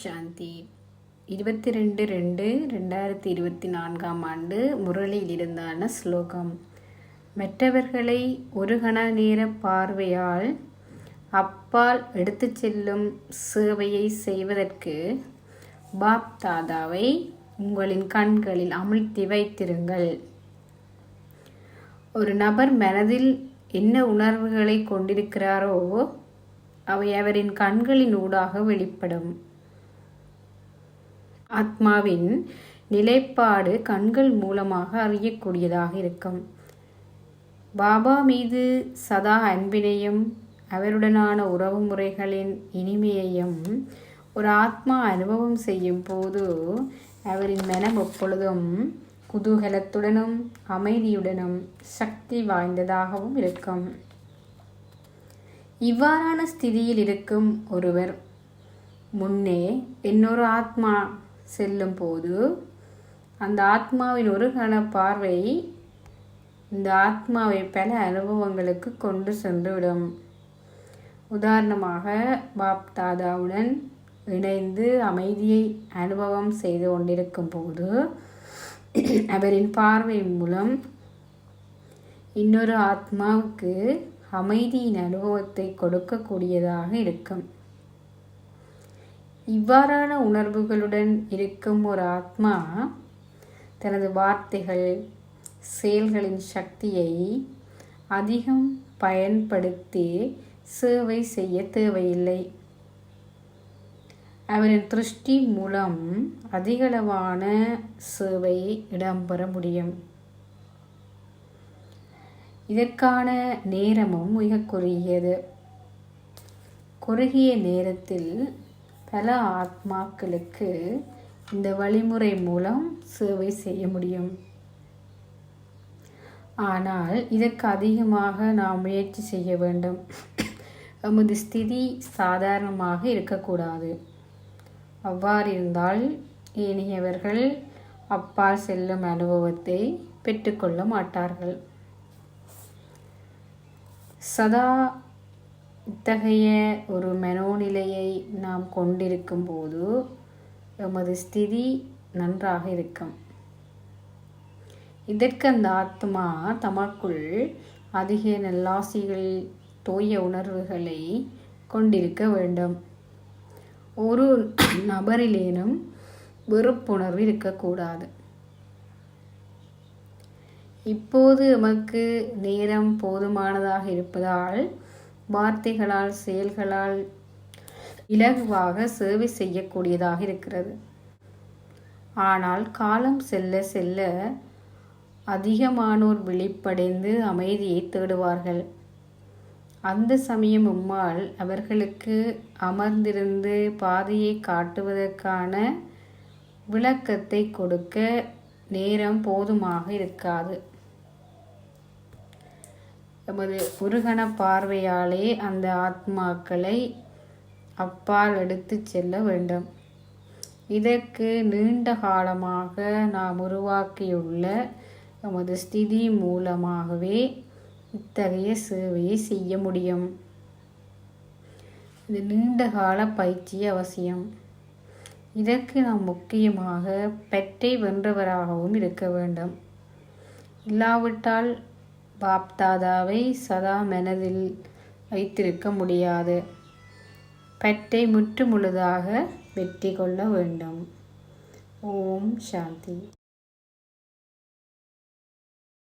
சாந்தி. 22/2/2024 முரளியிலிருந்தான ஸ்லோகம். மற்றவர்களை ஒரு கண நேர பார்வையால் அப்பால் எடுத்துச் செல்லும் சேவையை செய்வதற்கு பாப் தாதாவை உங்களின் கண்களில் அமிழ்த்தி வைத்திருங்கள். ஒரு நபர் மனதில் என்ன உணர்வுகளை கொண்டிருக்கிறாரோ அவை அவரின் கண்களின் ஊடாக வெளிப்படும். ஆத்மாவின் நிலைப்பாடு கண்கள் மூலமாக அறியக்கூடியதாக இருக்கும். பாபா மீது சதா அன்பினையும் அவருடனான உறவு முறைகளின் இனிமையையும் ஒரு ஆத்மா அனுபவம் செய்யும் போது அவரின் மனம் எப்பொழுதும் குதூகலத்துடனும் அமைதியுடனும் சக்தி வாய்ந்ததாகவும் இருக்கும். இவ்வாறான ஸ்திதியில் இருக்கும் ஒருவர் முன்னே இன்னொரு ஆத்மா செல்லும் போது அந்த ஆத்மாவின் ஒரு கண பார்வை இந்த ஆத்மாவை பல அனுபவங்களுக்கு கொண்டு சென்றுவிடும். உதாரணமாக, பாப் தாதாவுடன் இணைந்து அமைதியை அனுபவம் செய்து கொண்டிருக்கும் போது அவரின் பார்வை மூலம் இன்னொரு ஆத்மாவுக்கு அமைதியின் அனுபவத்தை கொடுக்கக்கூடியதாக இருக்கும். இவ்வாறான உணர்வுகளுடன் இருக்கும் ஒரு ஆத்மா தனது வார்த்தைகள் செயல்களின் சக்தியை அதிகம் பயன்படுத்தி சேவை செய்ய தேவையில்லை. அவரின் திருஷ்டி மூலம் அதிகளவான சேவை இடம்பெற முடியும். இதற்கான நேரமும் மிக குறுகிய நேரத்தில் பல ஆத்மாக்களுக்கு இந்த வழிமுறை மூலம் சேவை செய்ய முடியும். ஆனால் இதற்கு அதிகமாக நாம் முயற்சி செய்ய வேண்டும். நமது ஸ்திதி சாதாரணமாக இருக்கக்கூடாது. அவ்வாறு இருந்தால் ஏனையவர்கள் அப்பால் செல்லும் அனுபவத்தை பெற்றுக்கொள்ள மாட்டார்கள். சதா இத்தகைய ஒரு மனோநிலையை நாம் கொண்டிருக்கும் போது எமது ஸ்திதி நன்றாக இருக்கும். இதற்கு அந்த ஆத்மா தமக்குள் அதிக நல்லாசிகள் தூய உணர்வுகளை கொண்டிருக்க வேண்டும். ஒரு நபரிலேனும் வெறுப்புணர்வு இருக்கக்கூடாது. இப்போது எமக்கு நேரம் போதுமானதாக இருப்பதால் வார்த்தைகளால் செயல்களால் இலகுவாக சேவை செய்யக்கூடியதாக இருக்கிறது. ஆனால் காலம் செல்ல செல்ல அதிகமானோர் விழிப்படைந்து அமைதியை தேடுவார்கள். அந்த சமயம் உம்மால் அவர்களுக்கு அமர்ந்திருந்து பாதையை காட்டுவதற்கான விளக்கத்தை கொடுக்க நேரம் போதுமாக இருக்காது. எமது ஒருகண பார்வையாலே அந்த ஆத்மாக்களை அப்பால் எடுத்து செல்ல வேண்டும். இதற்கு நீண்ட காலமாக நாம் உருவாக்கியுள்ள எமது ஸ்திதி மூலமாகவே இத்தகைய சேவையை செய்ய முடியும். இது நீண்ட கால பயிற்சி அவசியம். இதற்கு நாம் முக்கியமாக பெற்றை வென்றவராகவும் இருக்க வேண்டும். இல்லாவிட்டால் பாப் தாதாவை சதா மனதில் வைத்திருக்க முடியாது. பெற்றை முற்றுமுழுதாக வெற்றி கொள்ள வேண்டும். ஓம் சாந்தி.